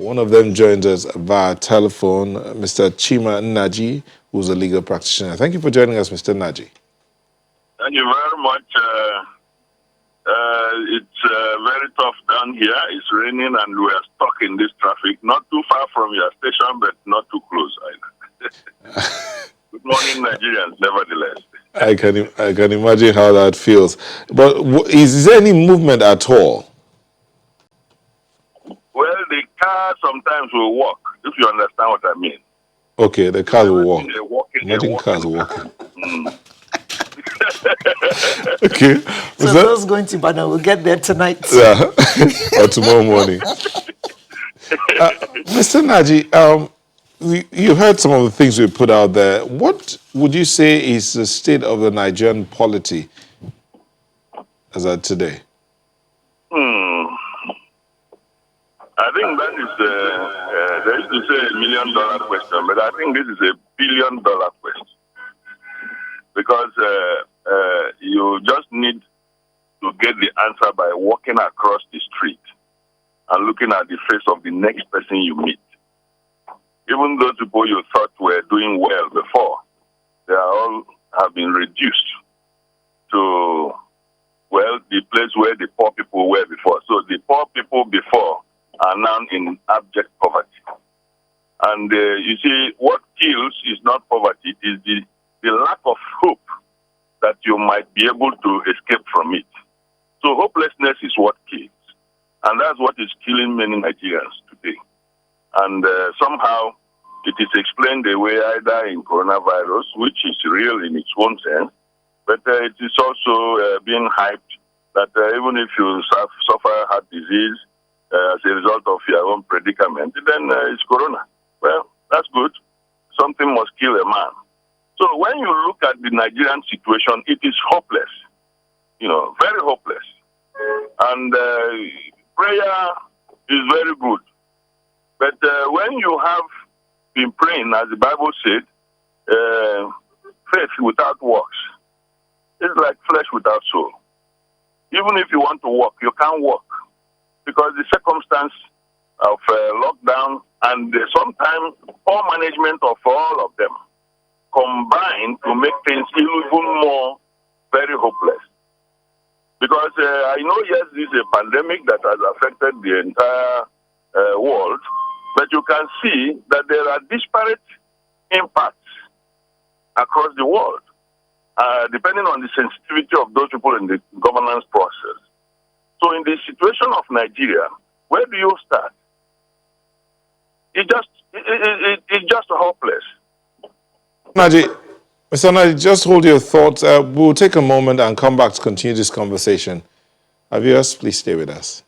One of them joins us via telephone, Mr. Chima Nnaji, who's a legal practitioner. Thank you for joining us, Mr. Nnaji. Thank you very much. It's very tough down here. It's raining and we are stuck in this traffic. Not too far from your station, but not too close either. Good morning, Nigerians, nevertheless. I can imagine how that feels. But is there any movement at all? Well, the car sometimes will walk, if you understand what I mean. Okay, the cars will walk. Imagine cars walking. Okay. So those going to Bana will get there tonight. Yeah, or tomorrow morning. Mr. Nnaji, you heard some of the things we put out there. What would you say is the state of the Nigerian polity as of today? I think that is, they used to say $1 million question, but I think this is $1 billion question. Because you just need to get the answer by walking across the street and looking at the face of the next person you meet. Even those people you thought were doing well before, they are all have been reduced to, well, the place where the poor people were before. So the poor people before are now in abject poverty. And you see, what kills is not poverty, it is the lack of hope that you might be able to escape from it. So hopelessness is what kills. And that's what is killing many Nigerians today. And somehow it is explained away either in coronavirus, which is real in its own sense, but it is also being hyped that even if you suffer heart disease as a result of your own predicament, then it's corona. Well, that's good. Something must kill a man. So when you look at the Nigerian situation, it is hopeless, very hopeless. And prayer is very good. But when you have been praying, as the Bible said, faith without works is like flesh without soul. Even if you want to walk, you can't walk because the circumstance of lockdown and sometimes poor management of all of them combine to make things even more very hopeless. Because I know, yes, this is a pandemic that has affected the entire world, but you can see that there are disparate impacts across the world, depending on the sensitivity of those people in the governance process. So in the situation of Nigeria, where do you start? It's just hopeless. Mr. Nnaji, just hold your thoughts. We'll take a moment and come back to continue this conversation. Viewers, please stay with us.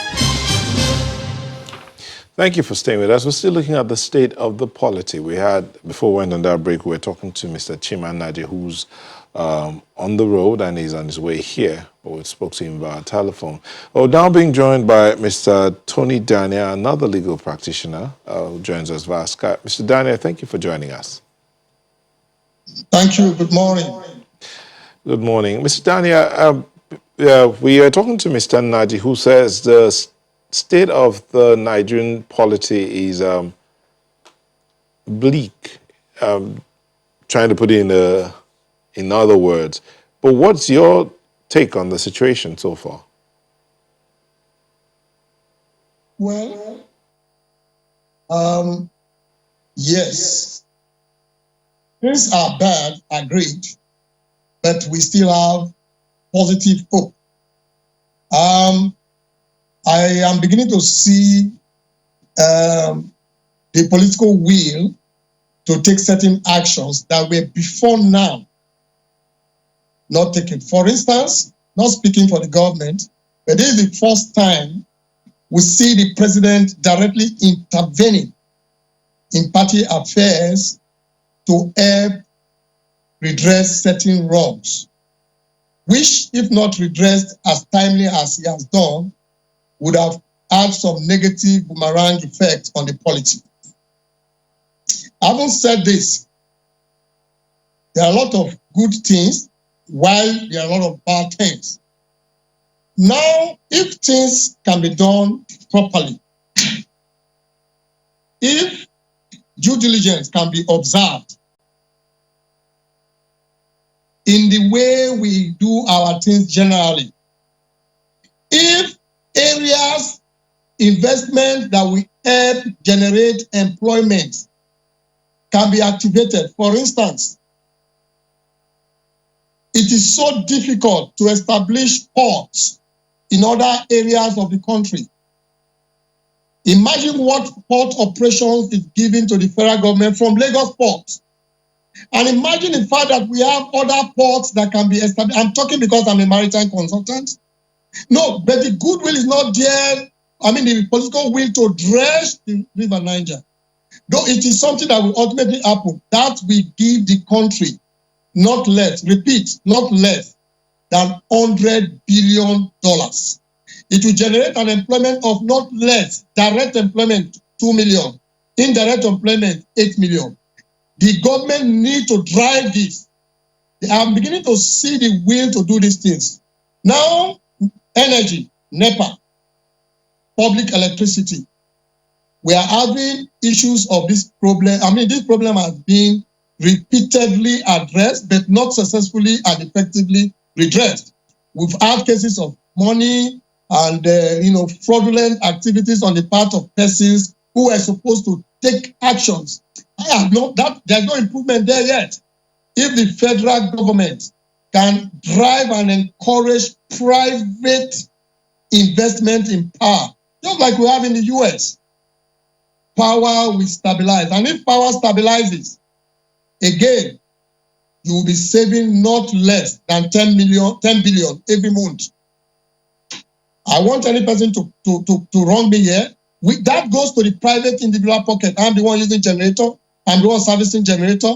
Thank you for staying with us. We're still looking at the state of the polity. We had, before we went on that break, we were talking to Mr. Chima Nnaji, who's on the road and he's on his way here. We spoke to him via telephone. We're now being joined by Mr. Tony Dania, another legal practitioner who joins us via Skype. Mr. Dania, thank you for joining us. Thank you. Good morning. Good morning. Mr. Dania, we are talking to Mr. Nnaji, who says the state of the Nigerian polity is bleak, trying to put it in other words. But what's your take on the situation so far? Well, yes. Things are bad, agreed, but we still have positive hope. I am beginning to see the political will to take certain actions that were before now not taken. For instance, not speaking for the government, but this is the first time we see the president directly intervening in party affairs to help redress certain wrongs, which, if not redressed as timely as he has done, would have had some negative boomerang effect on the polity. Having said this, there are a lot of good things, while there are a lot of bad things. Now, if things can be done properly, if due diligence can be observed in the way we do our things generally, if areas, investment that will help generate employment can be activated. For instance, it is so difficult to establish ports in other areas of the country. Imagine what port operations is given to the federal government from Lagos Port. And imagine the fact that we have other ports that can be established. I'm talking because I'm a maritime consultant. No, but the goodwill is not there. I mean, the political will to dredge the River Niger. Though it is something that will ultimately happen, that we give the country not less, repeat, not less than $100 billion. It will generate an employment of not less, direct employment 2 million, indirect employment 8 million. The government needs to drive this. I'm beginning to see the will to do these things. Now, energy, NEPA, public electricity. We are having issues of this problem. I mean, this problem has been repeatedly addressed, but not successfully and effectively redressed. We've had cases of money and fraudulent activities on the part of persons who are supposed to take actions. There's no improvement there yet. If the federal government can drive and encourage private investment in power, just like we have in the US, power will stabilize. And if power stabilizes, again, you will be saving not less than 10 billion every month. I want any person to wrong me here. That goes to the private individual pocket. I'm the one using generator. I'm the one servicing generator.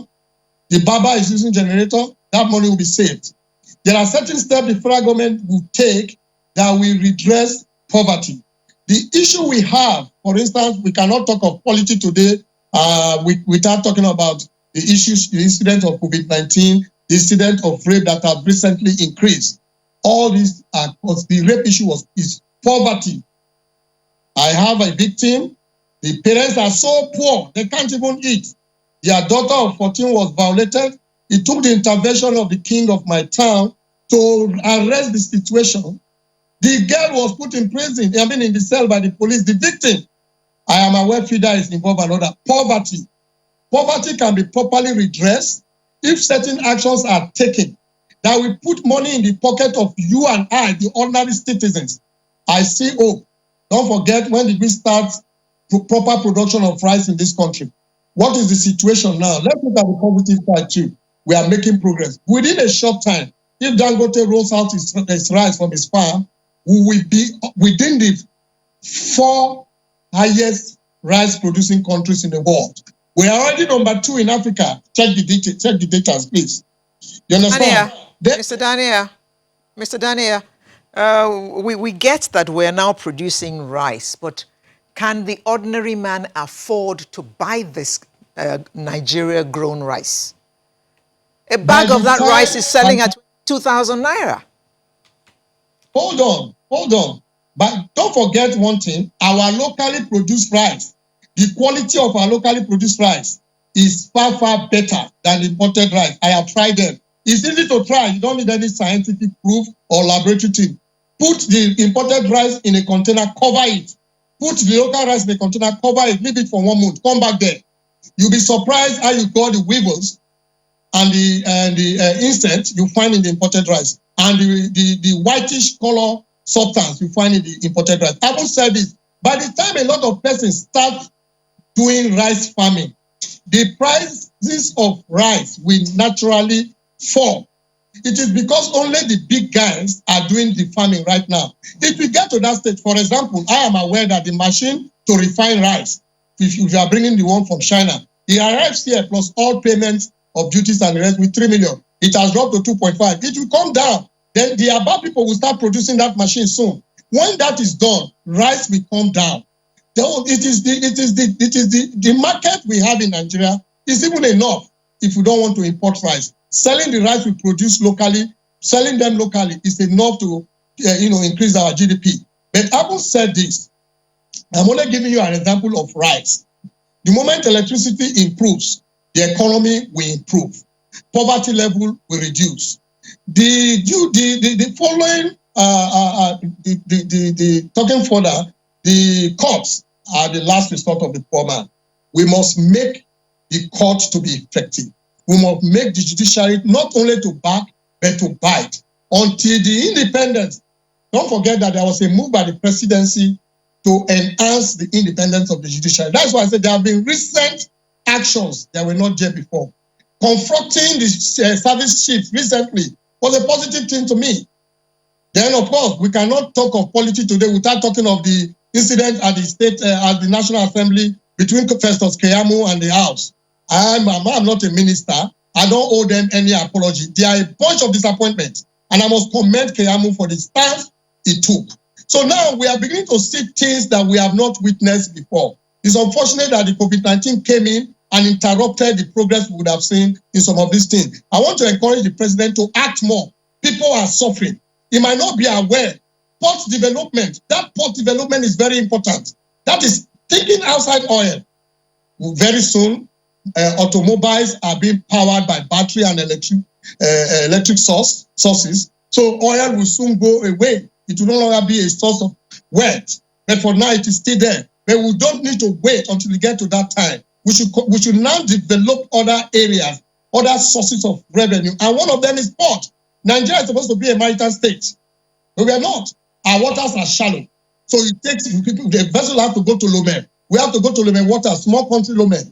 The barber is using generator. That money will be saved. There are certain steps the federal government will take that will redress poverty. The issue we have, for instance, we cannot talk of politics today without talking about the issues, the incident of COVID-19, the incident of rape that have recently increased. All these are because the rape issue is poverty. I have a victim. The parents are so poor, they can't even eat. Their daughter of 14 was violated. It took the intervention of the king of my town to arrest the situation. The girl was put in prison, in the cell by the police. The victim, I am aware FIDA is involved in another. Poverty. Poverty can be properly redressed if certain actions are taken that will put money in the pocket of you and I, the ordinary citizens. I see hope. Don't forget, when did we start proper production of rice in this country? What is the situation now? Let's look at the positive side too. We are making progress. Within a short time, if Dangote rolls out his rice from his farm, we will be within the 4 highest rice producing countries in the world. We are already number 2 in Africa. Check the data, please. You understand? Mr. Daniel, we get that we're now producing rice, but can the ordinary man afford to buy this Nigeria-grown rice? A bag of that rice is selling at 2,000 naira. Hold on. But don't forget one thing, our locally produced rice, the quality of our locally produced rice is far, far better than imported rice. I have tried them. It's easy to try. You don't need any scientific proof or laboratory team. Put the imported rice in a container, cover it. Put the local rice in a container, cover it, leave it for 1 month, come back there. You'll be surprised how you got the weevils and the insect you find in the imported rice, and the whitish color substance you find in the imported rice. I will say this, by the time a lot of persons start doing rice farming, the prices of rice will naturally fall. It is because only the big guys are doing the farming right now. If we get to that stage, for example, I am aware that the machine to refine rice, if you are bringing the one from China, it arrives here plus all payments of duties and the rest with 3 million. It has dropped to 2.5. It will come down. Then the above people will start producing that machine soon. When that is done, rice will come down. It is the market we have in Nigeria is even enough if we don't want to import rice. Selling the rice we produce locally, selling them locally is enough to increase our GDP. But having said this, I'm only giving you an example of rice. The moment electricity improves, the economy will improve. Poverty level will reduce. The following, talking further, the courts are the last resort of the poor man. We must make the court to be effective. We must make the judiciary not only to back, but to bite. Until the independence, don't forget that there was a move by the presidency to enhance the independence of the judiciary. That's why I said there have been recent actions that were not there before. Confronting the service chief recently was a positive thing to me. Then, of course, we cannot talk of politics today without talking of the incident at the National Assembly between Festus Keyamo and the House. I'm not a minister. I don't owe them any apology. They are a bunch of disappointments. And I must commend Keyamo for the stance he took. So now we are beginning to see things that we have not witnessed before. It's unfortunate that the COVID-19 came in and interrupted the progress we would have seen in some of these things. I want to encourage the president to act more. People are suffering. He might not be aware. Port development, that port development is very important. That is thinking outside oil. Very soon, automobiles are being powered by battery and electric sources. So oil will soon go away. It will no longer be a source of wealth. But for now, it is still there. But we don't need to wait until we get to that time. We should now develop other areas, other sources of revenue. And one of them is port. Nigeria is supposed to be a maritime state. But we are not. Our waters are shallow. So it takes people, the vessel have to go to Lomé. We have to go to Lomé water, small country Lomé,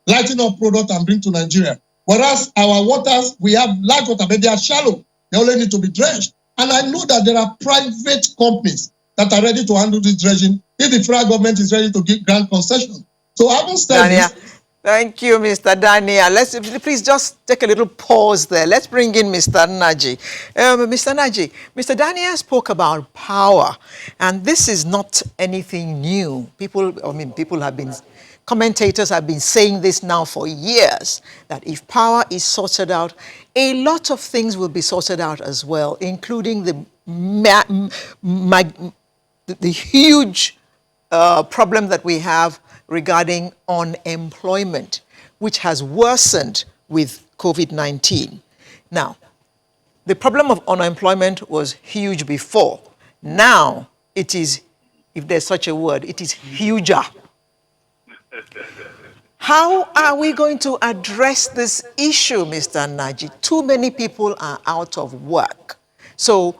lighten up product and bring to Nigeria. Whereas our waters, we have large water, but they are shallow. They only need to be dredged. And I know that there are private companies that are ready to handle this dredging if the federal government is ready to give grant concession. So having said this, thank you, Mr. Daniel. Let's please just take a little pause there. Let's bring in Mr. Naji. Mr. Naji, Mr. Daniel spoke about power, and this is not anything new. Commentators have been saying this now for years, that if power is sorted out, a lot of things will be sorted out as well, including the huge problem that we have regarding unemployment, which has worsened with COVID-19. Now, the problem of unemployment was huge before. Now, it is, if there's such a word, it is huger. How are we going to address this issue, Mr. Naji? Too many people are out of work. So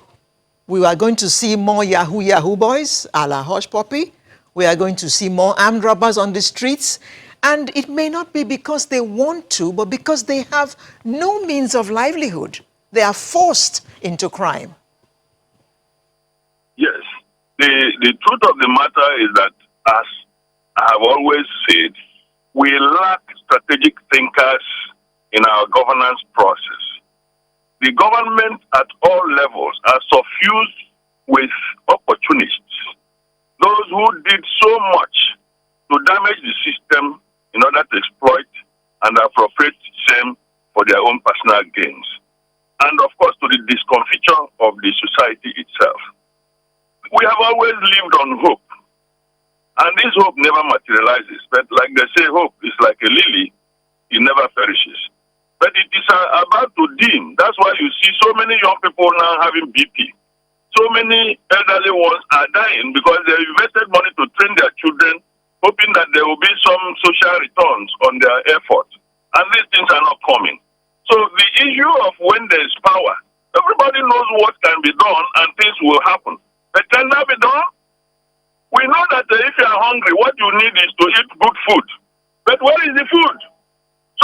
we are going to see more Yahoo boys, a la Hush Puppy. We are going to see more armed robbers on the streets. And it may not be because they want to, but because they have no means of livelihood. They are forced into crime. Yes. The truth of the matter is that, as I have always said, we lack strategic thinkers in our governance process. The government at all levels are suffused with opportunists, those who did so much to damage the system in order to exploit and appropriate same for their own personal gains, and of course to the discomfiture of the society itself. We have always lived on hope, and this hope never materializes. But like they say, hope is like a lily, it never perishes. But it is about to dim. That's why you see so many young people now having BP. So many elderly ones are dying because they invested money to train their children, hoping that there will be some social returns on their effort. And these things are not coming. So the issue of when there is power, everybody knows what can be done and things will happen. But can that be done? We know that if you are hungry, what you need is to eat good food. But where is the food?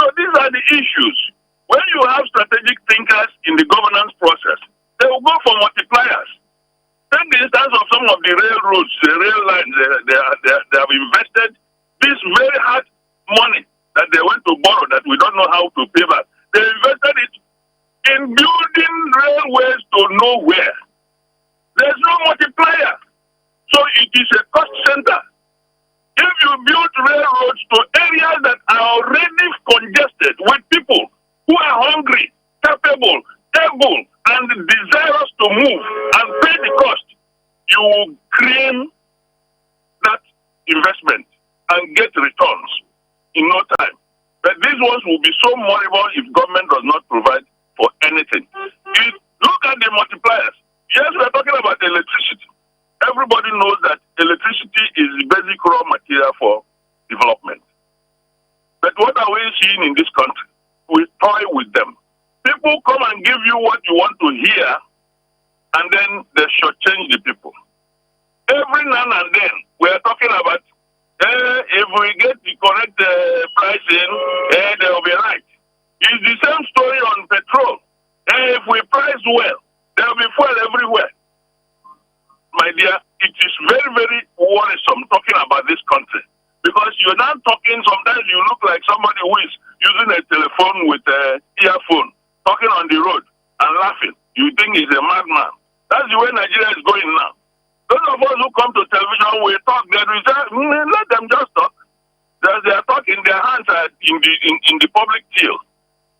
So these are the issues. When you have strategic thinkers in the governance process, they will go for multipliers. Take the instance of some of the railroads, the rail lines, they have invested this very hard money that they went to borrow that we don't know how to pay back. They invested it in building railways to nowhere. There's no multiplier. So it is a cost center. If you build railroads to areas that are already congested with people who are hungry, capable, able, and desirous to move and pay the cost, you will claim that moribund if government does not provide for anything. Look at the multipliers. Yes, we're talking about electricity. Everybody knows that electricity is the basic raw material for development. But what are we seeing in this country? We toy with them. People come and give you what you want to hear, and then they shortchange the people. Every now and then, we are talking about if we get the correct pricing, they will be right. It's the same story on petrol. If we price well, there will be fuel everywhere. My dear, it is very, very worrisome talking about this country. Because you're not talking, sometimes you look like somebody who is using a telephone with an earphone, talking on the road and laughing. You think he's a madman. That's the way Nigeria is going now. Those of us who come to television, we talk, let them just talk. They are talking, their hands are in the public till.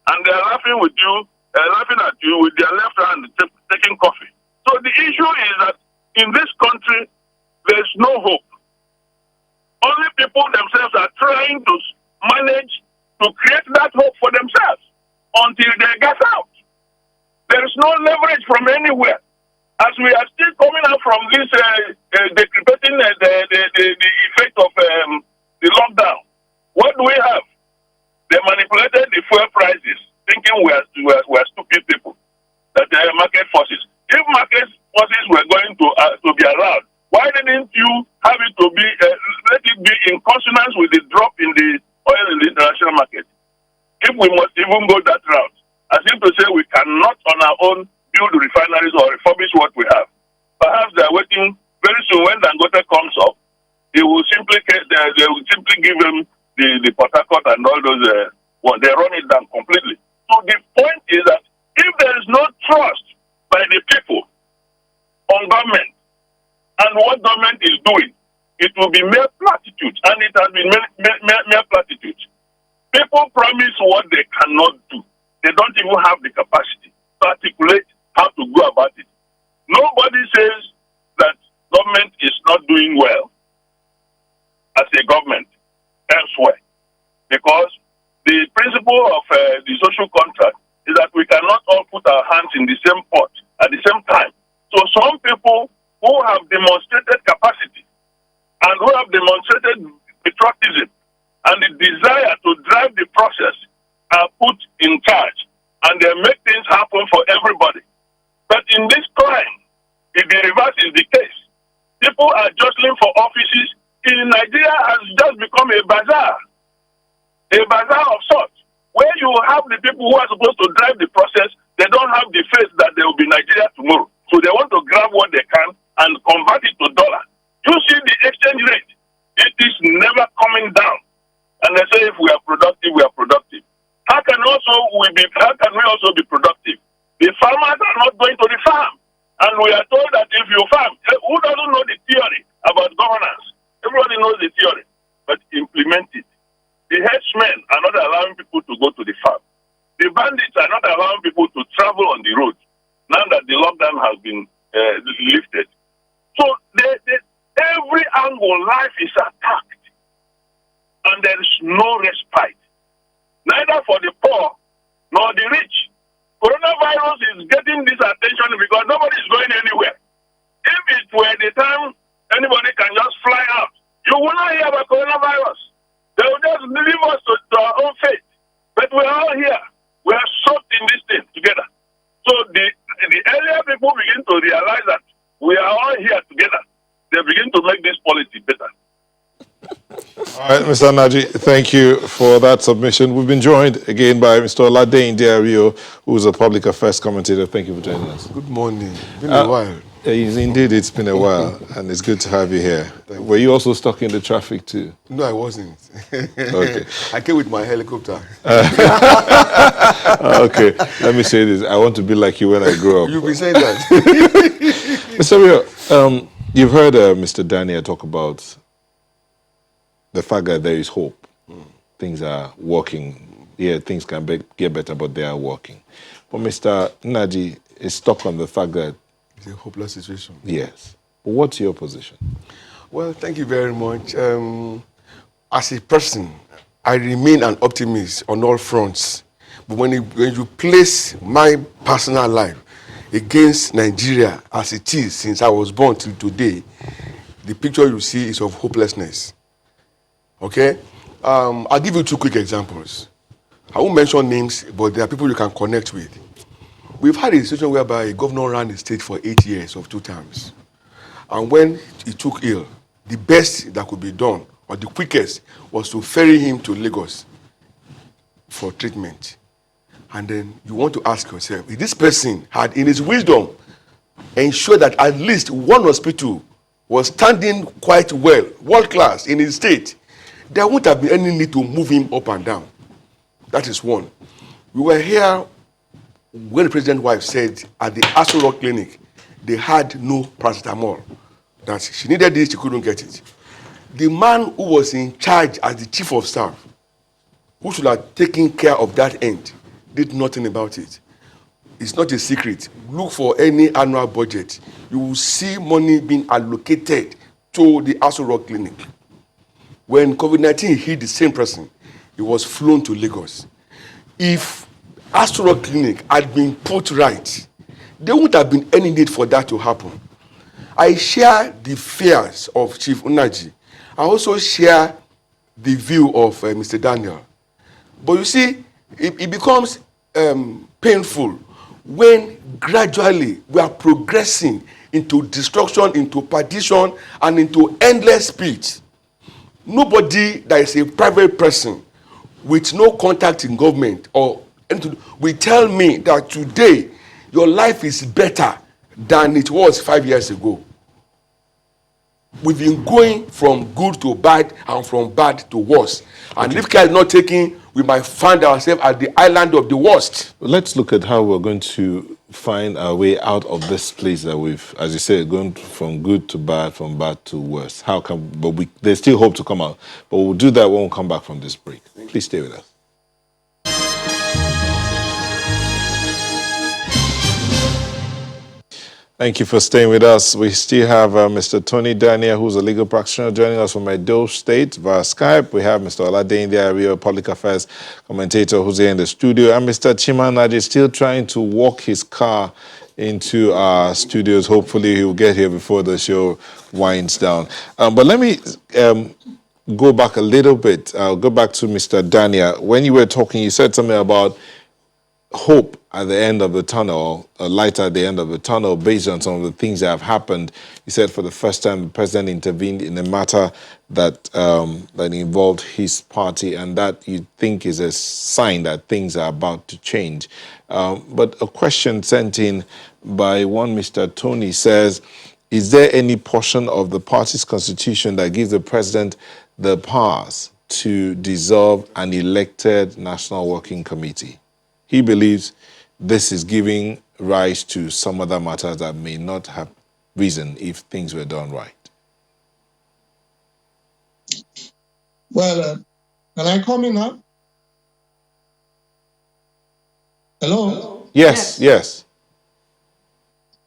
And they are laughing with you, laughing at you with their left hand taking coffee. So the issue is that in this country, there's no hope. Only people themselves are trying to manage to create that hope for themselves until they get out. There is no leverage from anywhere. As we are still coming out from this decreasing the effect of the lockdown, what do we have? They manipulated the fuel prices, thinking we are stupid people. That they are market forces. If market forces were going to be allowed, why didn't you have it to be let it be in consonance with the drop in the oil in the international market? If we must even go that route, as if to say we cannot on our own build refineries or refurbish what we have. Perhaps they are waiting very soon when Dangote comes up. They will simply give them the Port Harcourt and all those. They run it down completely. So the point is that if there is no trust by the people on government and what government is doing, it will be mere platitudes, and it has been mere platitudes. People promise what they cannot do. They don't even have the capacity to articulate how to go about it. Nobody says that government is not doing well as a government elsewhere, because the principle of the social contract is that we cannot all put our hands in the same pot at the same time. So some people who have demonstrated capacity and who have demonstrated patriotism and the desire to drive the process are put in charge, and they make things happen for everybody. But in this time, if the reverse is the case, people are jostling for offices. In Nigeria has just become a bazaar of sorts, where you have the people who are supposed to drive the process. They don't have the faith that there will be Nigeria tomorrow. So they want to grab what they can and convert it to dollar. You see the exchange rate. It is never coming down. And they say if we are productive, we are productive. How can we also be productive? The farmers are not going to the farm. And we are told that if you farm, who doesn't know the theory about governance? Everybody knows the theory, but implement it. The headsmen are not allowing people to go to the farm. The bandits are not allowing people to travel on the road now that the lockdown has been lifted. So every angle, life is attacked, and there is no respite, neither for the poor nor the rich. Coronavirus is getting this attention because nobody is going anywhere. If it were the time anybody can just fly out, you will not hear about coronavirus. They will just leave us to our own fate. But we are all here. We are soaked in this thing together. So the earlier people begin to realize that we are all here together, they begin to make this policy better. All right, Mr. Naji, thank you for that submission. We've been joined again by Mr. Olade Ndiario, who is a public affairs commentator. Thank you for joining us. Good morning. It's been a while. Indeed, it's been a while, and it's good to have you here. Were you also stuck in the traffic too? No, I wasn't. Okay. I came with my helicopter. Okay, let me say this. I want to be like you when I grow up. You'll be saying that. Mr. Rio, you've heard Mr. Daniel talk about the fact that there is hope. Things are working. Yeah, things can get better, but they are working. But Mr. Naji is stuck on the fact that it's a hopeless situation. Yes. But what's your position? Well, thank you very much. As a person, I remain an optimist on all fronts. But when you place my personal life against Nigeria as it is since I was born till today, the picture you see is of hopelessness. Okay? I'll give you 2 quick examples. I won't mention names, but there are people you can connect with. We've had a situation whereby a governor ran the state for 8 years of 2 terms. And when he took ill, the best that could be done, or the quickest, was to ferry him to Lagos for treatment. And then you want to ask yourself, if this person had, in his wisdom, ensured that at least one hospital was standing quite well, world class in his state, there wouldn't have been any need to move him up and down. That is one. We were here when the president's wife said at the Aso Rock Clinic, they had no paracetamol. That she needed this, she couldn't get it. The man who was in charge as the chief of staff, who should have taken care of that end, did nothing about it. It's not a secret. Look for any annual budget. You will see money being allocated to the Aso Rock Clinic. When COVID-19 hit the same person, he was flown to Lagos. If Aso Rock Clinic had been put right, there wouldn't have been any need for that to happen. I share the fears of Chief Unaji. I also share the view of Mr. Daniel. But you see, it becomes painful when gradually we are progressing into destruction, into perdition, and into endless speech. Nobody that is a private person with no contact in government or anything will tell me that today your life is better than it was 5 years ago. We've been going from good to bad and from bad to worse. And if care is not taken, we might find ourselves at the island of the worst. Let's look at how we're going to find our way out of this place that we've, as you said, going from good to bad, from bad to worse. How come? But there's still hope to come out. But we'll do that when we come back from this break. Please stay with us. Thank you for staying with us. We still have Mr. Tony Daniel, who's a legal practitioner, joining us from Edo State via Skype. We have Mr. Oladeyinde Ario, a public affairs commentator, who's here in the studio. And Mr. Chima Nnaji still trying to walk his car into our studios. Hopefully he'll get here before the show winds down. But let me go back a little bit. I'll go back to Mr. Daniel. When you were talking, you said something about hope at the end of the tunnel, a light at the end of the tunnel, based on some of the things that have happened. You said for the first time the president intervened in a matter that that involved his party, and that you think is a sign that things are about to change. But a question sent in by one Mr. Tony says, is there any portion of the party's constitution that gives the president the powers to dissolve an elected National Working Committee? He believes this is giving rise to some other matters that may not have risen if things were done right. Well, can I come in now? Hello? Yes.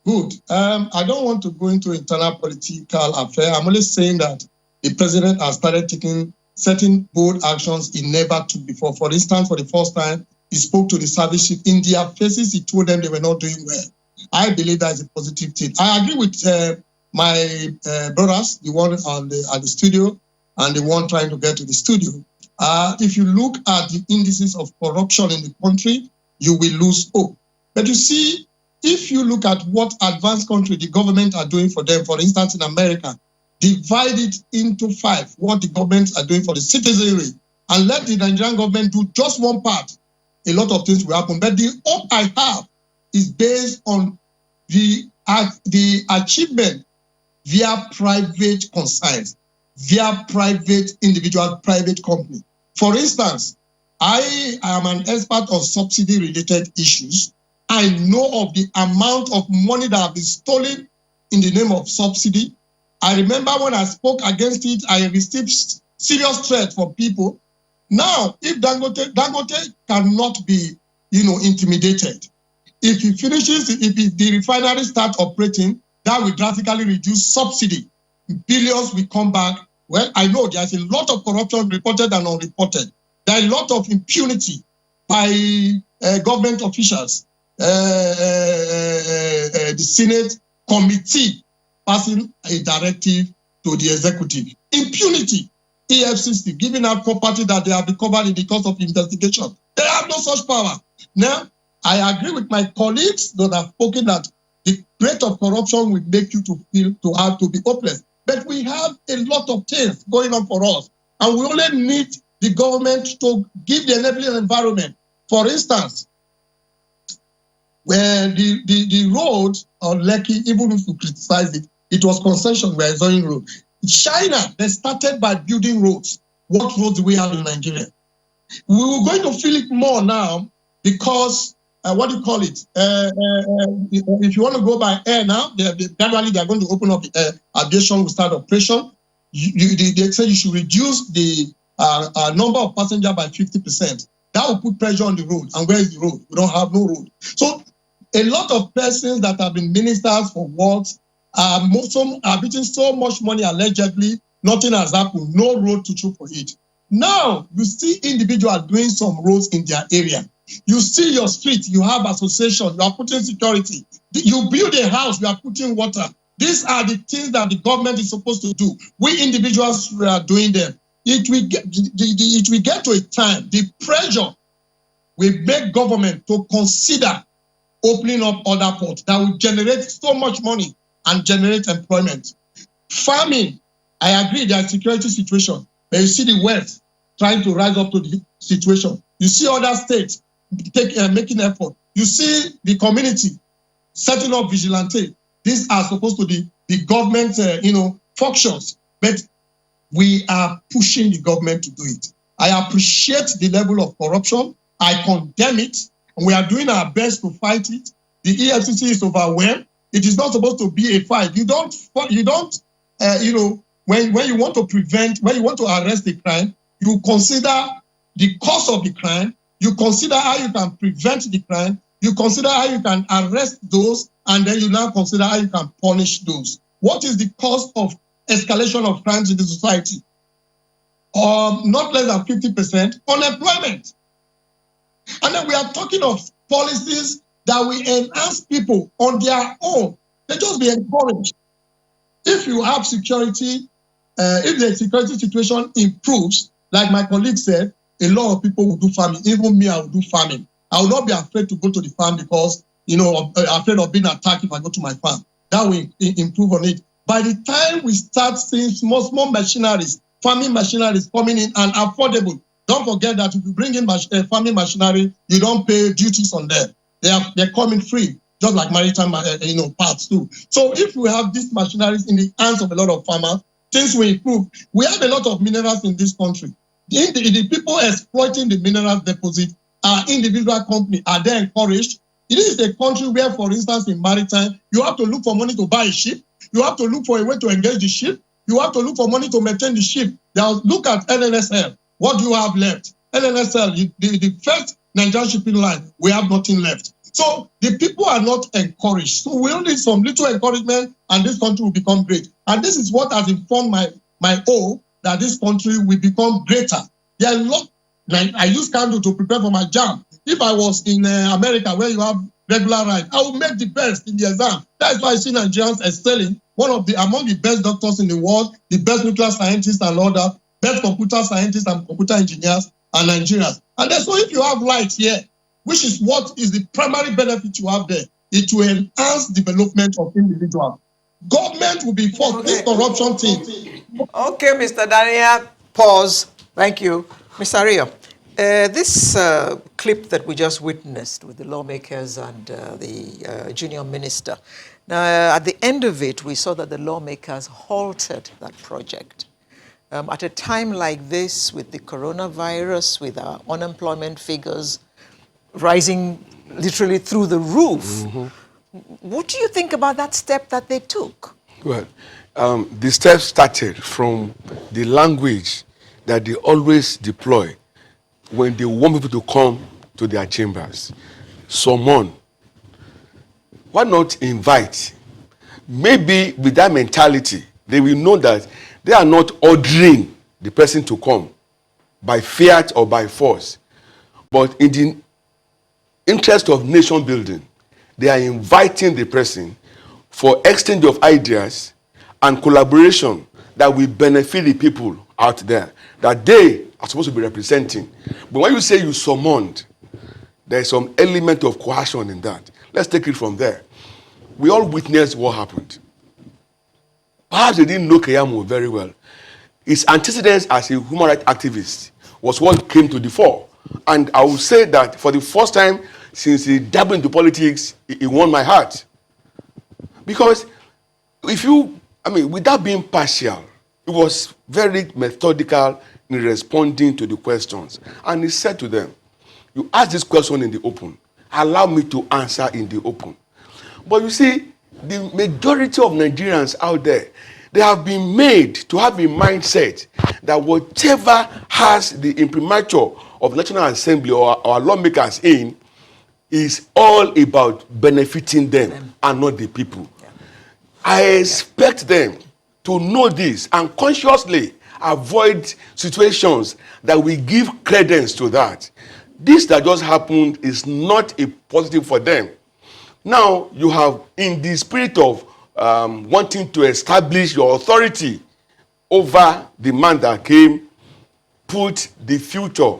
Good. I don't want to go into internal political affair. I'm only saying that the president has started taking certain bold actions he never took before. For instance, for the first time, he spoke to the service chief in their faces. He told them they were not doing well. I believe that is a positive thing. I agree with my brothers, the one at the studio and the one trying to get to the studio. If you look at the indices of corruption in the country, you will lose hope. But you see, if you look at what advanced countries, the government are doing for them, for instance, in America, divide it into 5, what the governments are doing for the citizenry, and let the Nigerian government do just one part, a lot of things will happen. But the hope I have is based on the achievement via private concerns, via private individual, private company. For instance, I am an expert of subsidy-related issues. I know of the amount of money that have been stolen in the name of subsidy. I remember when I spoke against it, I received serious threats from people. Now, if Dangote cannot be, intimidated, if he finishes, if the refinery starts operating, that will drastically reduce subsidy. Billions will come back. Well, I know there's a lot of corruption reported and unreported. There are a lot of impunity. by government officials, the Senate committee passing a directive to the executive. Impunity, EFCC, giving out property that they have recovered in the course of investigation. They have no such power. Now, I agree with my colleagues that have spoken that the rate of corruption will make you to feel to have to be hopeless. But we have a lot of things going on for us, and we only need the government to give the enabling environment. For instance, when the road on Lekki, even if you criticize it, it was concession, we are zoning road. China, they started by building roads. What roads do we have in Nigeria? We were going to feel it more now because, what do you call it? If you want to go by air now, gradually they are going to open up the air. Aviation will start operation. They say you should reduce the number of passengers by 50%. That will put pressure on the road. And where is the road? We don't have no road. So a lot of persons that have been ministers for works are getting so much money allegedly, nothing has happened, no road to show for it. Now, you see individuals doing some roads in their area. You see your street, you have association, you are putting security. You build a house, you are putting water. These are the things that the government is supposed to do. We individuals are doing them. It will get to a time, the pressure will make government to consider opening up other ports that will generate so much money and generate employment. Farming, I agree, there is security situation, but you see the West trying to rise up to the situation. You see other states making effort. You see the community setting up vigilante. These are supposed to be the government, functions, but we are pushing the government to do it. I appreciate the level of corruption. I condemn it, and we are doing our best to fight it. The EFCC is overwhelmed. It is not supposed to be a fight. When you want to prevent, when you want to arrest the crime, you consider the cause of the crime, you consider how you can prevent the crime, you consider how you can arrest those, and then you now consider how you can punish those. What is the cause of escalation of crimes in the society? Not less than 50%, unemployment. And then we are talking of policies that will enhance people on their own. They just be encouraged. If you have security, if the security situation improves, like my colleague said, a lot of people will do farming. Even me, I will do farming. I will not be afraid to go to the farm because, afraid of being attacked if I go to my farm. That will improve on it. By the time we start seeing small machineries, farming machineries coming in and affordable, don't forget that if you bring in farming machinery, you don't pay duties on them. They're coming free, just like maritime, parts too. So if we have these machineries in the hands of a lot of farmers, things will improve. We have a lot of minerals in this country. The people exploiting the mineral deposit are individual companies. Are they encouraged? It is a country where, for instance, in maritime, you have to look for money to buy a ship. You have to look for a way to engage the ship. You have to look for money to maintain the ship. Now, look at NNSL. What do you have left? NNSL, the first Nigerian shipping line, we have nothing left. So the people are not encouraged. So we only need some little encouragement and this country will become great. And this is what has informed my hope that this country will become greater. There are a lot, like I use candle to prepare for my JAM. If I was in America where you have regular ride, I would make the best in the exam. That's why I see Nigerians excelling, among the best doctors in the world, the best nuclear scientists and all that, best computer scientists and computer engineers are Nigerians. And then so if you have light here, which is what is the primary benefit you have there, it will enhance development of individuals. Government will be for this corruption thing. Okay, Mr. Daniel, pause. Thank you. Mr. Rio, this clip that we just witnessed with the lawmakers and the junior minister, now at the end of it, we saw that the lawmakers halted that project. At a time like this, with the coronavirus, with our unemployment figures rising literally through the roof, what do you think about that step that they took? Well, the step started from the language that they always deploy when they want people to come to their chambers. Summon. Why not invite? Maybe with that mentality, they will know that they are not ordering the person to come by fiat or by force. But in the interest of nation building, they are inviting the person for exchange of ideas and collaboration that will benefit the people out there that they are supposed to be representing. But when you say you summoned, there's some element of coercion in that. Let's take it from there. We all witnessed what happened. Perhaps they didn't know Keyamo very well. His antecedents as a human rights activist was what came to the fore. And I will say that for the first time since he dabbled into politics, he won my heart. Because without being partial, he was very methodical in responding to the questions. And he said to them, you ask this question in the open, allow me to answer in the open. But you see, the majority of Nigerians out there, they have been made to have a mindset that whatever has the imprimatur of the National Assembly or our lawmakers in is all about benefiting them and not the people. Yeah. I expect them to know this and consciously avoid situations that will give credence to that. This that just happened is not a positive for them. Now you have, in the spirit of wanting to establish your authority over the man that came, put the future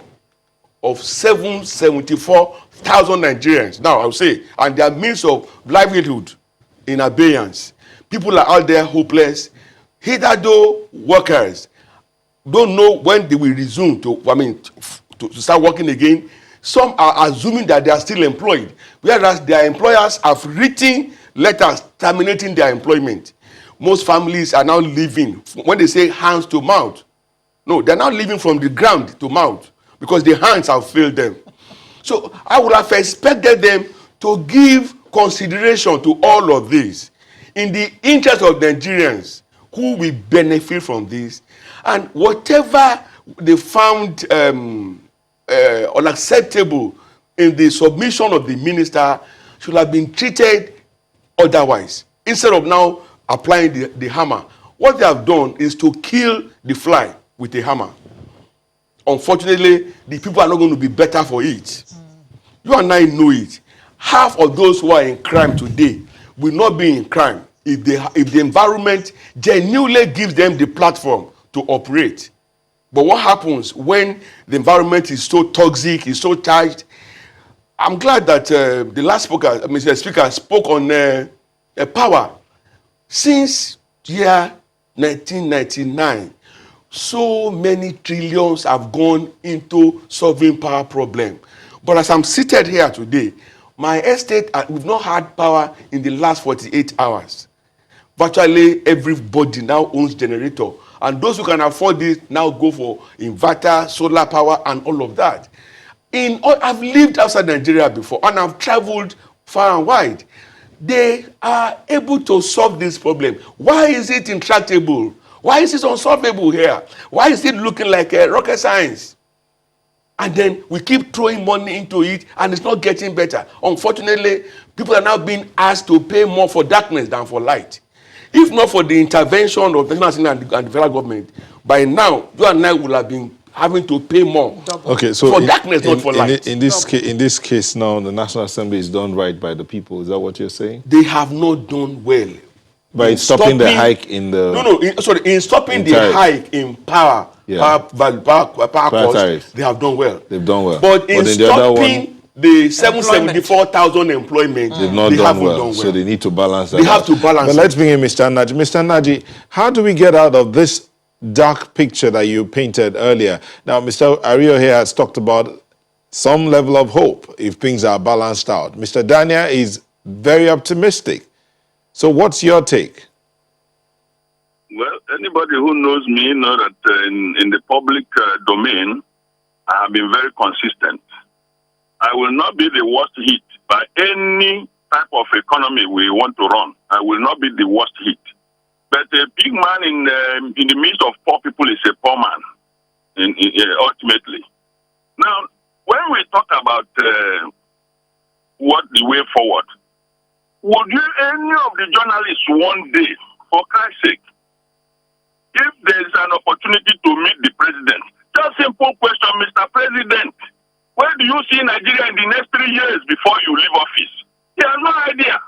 of 774,000 Nigerians, now I'll say, and their means of livelihood in abeyance. People are out there hopeless. Hitherto workers don't know when they will resume to start working again. Some are assuming that they are still employed, whereas their employers have written letters terminating their employment. Most families are now living, when they say hands to mouth, no, they're now living from the ground to mouth because the hands have failed them. So I would have expected them to give consideration to all of this in the interest of Nigerians who will benefit from this. And whatever they found unacceptable in the submission of the minister should have been treated otherwise. Instead of now applying the hammer, what they have done is to kill the fly with a hammer. Unfortunately, the people are not going to be better for it. You and I know it. Half of those who are in crime today will not be in crime if the environment genuinely gives them the platform to operate. But what happens when the environment is so toxic, is so charged? I'm glad that the last speaker, Mr. Speaker, spoke on power. Since year 1999, so many trillions have gone into solving power problem. But as I'm seated here today, my estate, we've not had power in the last 48 hours. Virtually everybody now owns generator. And those who can afford this now go for inverter, solar power, and all of that. I've lived outside Nigeria before, and I've traveled far and wide. They are able to solve this problem. Why is it intractable? Why is it unsolvable here? Why is it looking like rocket science? And then we keep throwing money into it, and it's not getting better. Unfortunately, people are now being asked to pay more for darkness than for light. If not for the intervention of the National Assembly and the federal government, by now, you and I would have been having to pay more. Okay, so for darkness, not for light. In this case now, the National Assembly is done right by the people. Is that what you're saying? They have not done well. By stopping the hike in the... In stopping the hike in power cost, tariffs. they have done well. They've done well. But in stopping the 774,000 employment, they've not done well. So they need to balance that. They have to balance. But let's bring in Mr. Naji. Mr. Naji, how do we get out of this dark picture that you painted earlier? Now, Mr. Ario here has talked about some level of hope if things are balanced out. Mr. Daniel is very optimistic. So what's your take? Well, anybody who knows me knows that in the public domain, I have been very consistent. I will not be the worst hit by any type of economy we want to run. I will not be the worst hit. But a big man in the midst of poor people is a poor man, ultimately. Now, when we talk about what the way forward, would any of the journalists one day, for Christ's sake, if there is an opportunity to meet the president, just simple question, Mr. President, Where do you see Nigeria in the next 3 years before you leave office? He has no idea.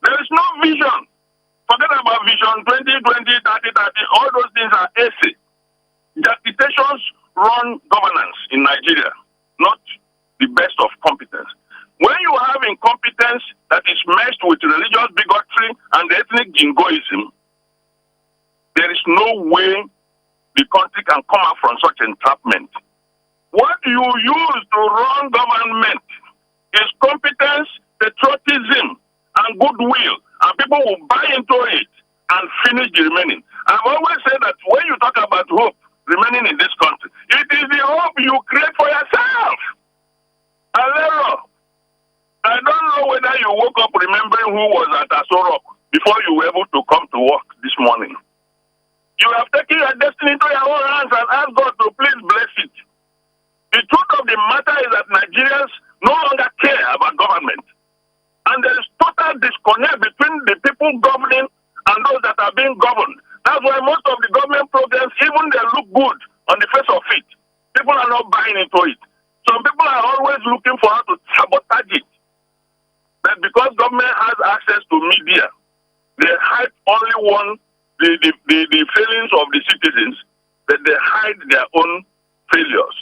There is no vision. Forget about vision 2020, 30, all those things are essay. Justifications run governance in Nigeria, not the best of competence. When you have incompetence that is meshed with religious bigotry and ethnic jingoism, there is no way the country can come out from such entrapment. What you use to run government is competence, patriotism, and goodwill, and people will buy into it and finish the remaining. I've always said that when you talk about hope remaining in this country, it is the hope you create for yourself. Alero, I don't know whether you woke up remembering who was at Aso Rock before you were able to come to work this morning. You have taken your destiny into your own hands and asked God to please bless it. The truth of the matter is that Nigerians no longer care about government. And there is total disconnect between the people governing and those that are being governed. That's why most of the government programs, even they look good on the face of it, people are not buying into it. Some people are always looking for how to sabotage it. But because government has access to media, they hide only the failings of the citizens, but they hide their own failures.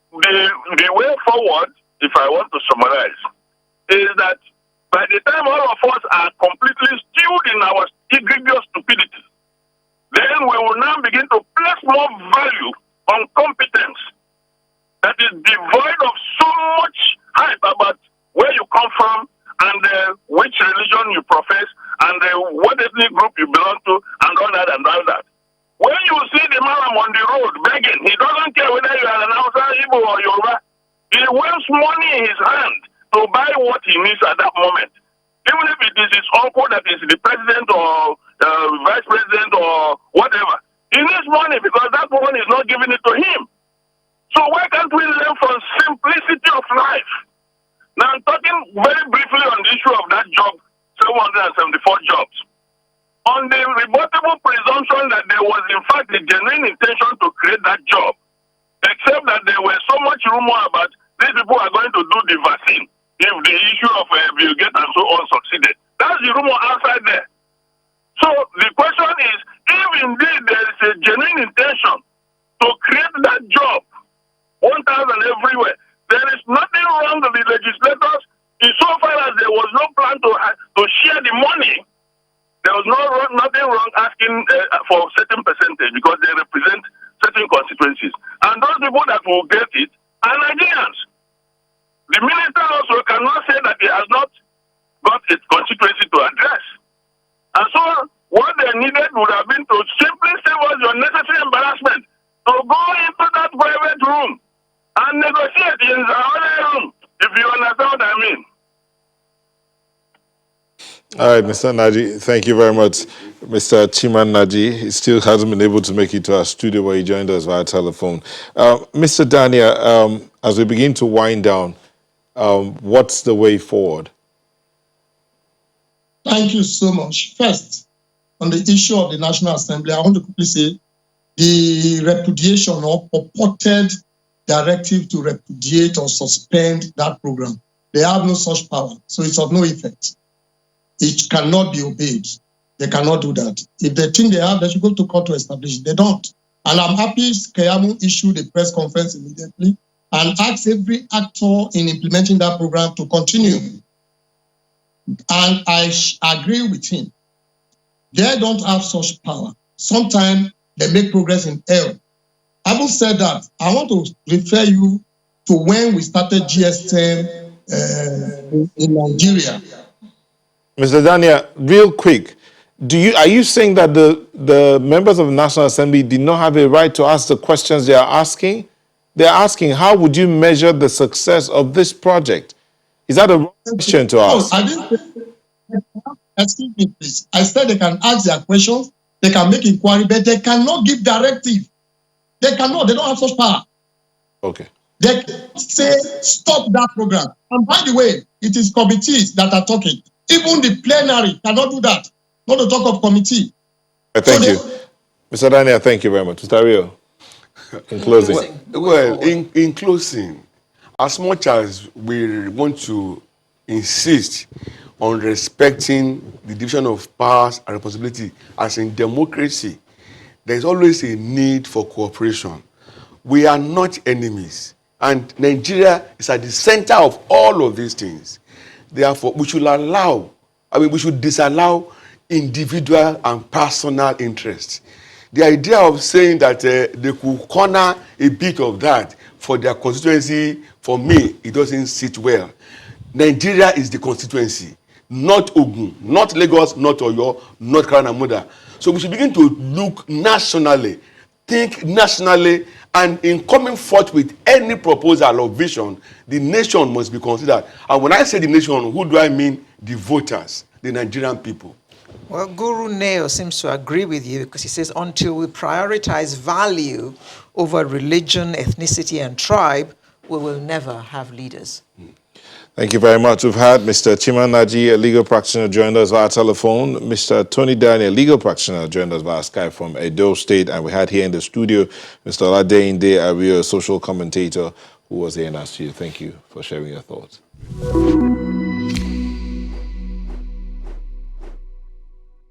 The way forward, if I want to summarize, is that by the time all of us are completely stewed in our egregious stupidity, then we will now begin to place more value on competence that is devoid of so much hype about where you come from and which religion you profess and what ethnic group you belong to and all that and all that. When you see the man on the road begging, he doesn't care whether you are an Hausa, Igbo or Yoruba. He wants money in his hand to buy what he needs at that moment. Even if it is his uncle that is the president or vice president or whatever. He needs money because that money is not giving it to him. So why can't we learn from simplicity of life? Now I'm talking very briefly on the issue of that job, 774 jobs. On the rebuttable presumption that there was in fact a genuine intention to create that job, except that there was so much rumor about these people are going to do the vaccine if the issue of Bill Gates and so on succeeded. That's the rumor outside there. So the question is, if indeed there is a genuine intention to create that job, 1,000 everywhere, there is nothing wrong with the legislators insofar as there was no plan to share the money. There was nothing wrong asking for a certain percentage because they represent certain constituencies. And those people that will get it are Nigerians. The minister also cannot say that he has not got a constituency to address. And so what they needed would have been to simply save us your necessary embarrassment to go into that private room and negotiate in the other room, if you understand what I mean. All right, Mr. Naji, thank you very much. Mr. Chiman Naji, he still hasn't been able to make it to our studio where he joined us via telephone. Mr. Dania, as we begin to wind down, what's the way forward? Thank you so much. First, on the issue of the National Assembly, I want to quickly say the repudiation or purported directive to repudiate or suspend that program, they have no such power, so it's of no effect. It cannot be obeyed. They cannot do that. If they think they have, they should go to court to establish it. They don't. And I'm happy Keyamo issued a press conference immediately and asked every actor in implementing that program to continue. And I agree with him. They don't have such power. Sometimes they make progress in error. Having said that, I want to refer you to when we started GSM in Nigeria. Mr. Dania, real quick, are you saying that the members of the National Assembly did not have a right to ask the questions they are asking? They're asking, how would you measure the success of this project? Is that a wrong question to ask? I didn't. Excuse me, please. I said they can ask their questions, they can make inquiry, but they cannot give directive. They cannot. They don't have such power. Okay. They can say stop that program. And by the way, it is committees that are talking. Even the plenary cannot do that. Not to talk of committee. Thank you. Mr. Dania, thank you very much. Mr. Rio. In closing. Well, in closing, as much as we want to insist on respecting the division of powers and responsibility as in democracy, there is always a need for cooperation. We are not enemies, and Nigeria is at the center of all of these things. Therefore, we should disallow individual and personal interests. The idea of saying that they could corner a bit of that for their constituency, for me, it doesn't sit well. Nigeria is the constituency, not Ogun, not Lagos, not Oyo, not Karamuda. So we should begin to look nationally, think nationally, and in coming forth with any proposal or vision, the nation must be considered. And when I say the nation, who do I mean? The voters, the Nigerian people. Well, Guru Neo seems to agree with you because he says until we prioritize value over religion, ethnicity, and tribe, we will never have leaders. Thank you very much. We've had Mr. Chima Naji, a legal practitioner, joined us via telephone. Mr. Tony Daniel, legal practitioner, joined us via Skype from Edo State. And we had here in the studio Mr. Oladeinde Ario, a social commentator who was here in our studio. Thank you for sharing your thoughts.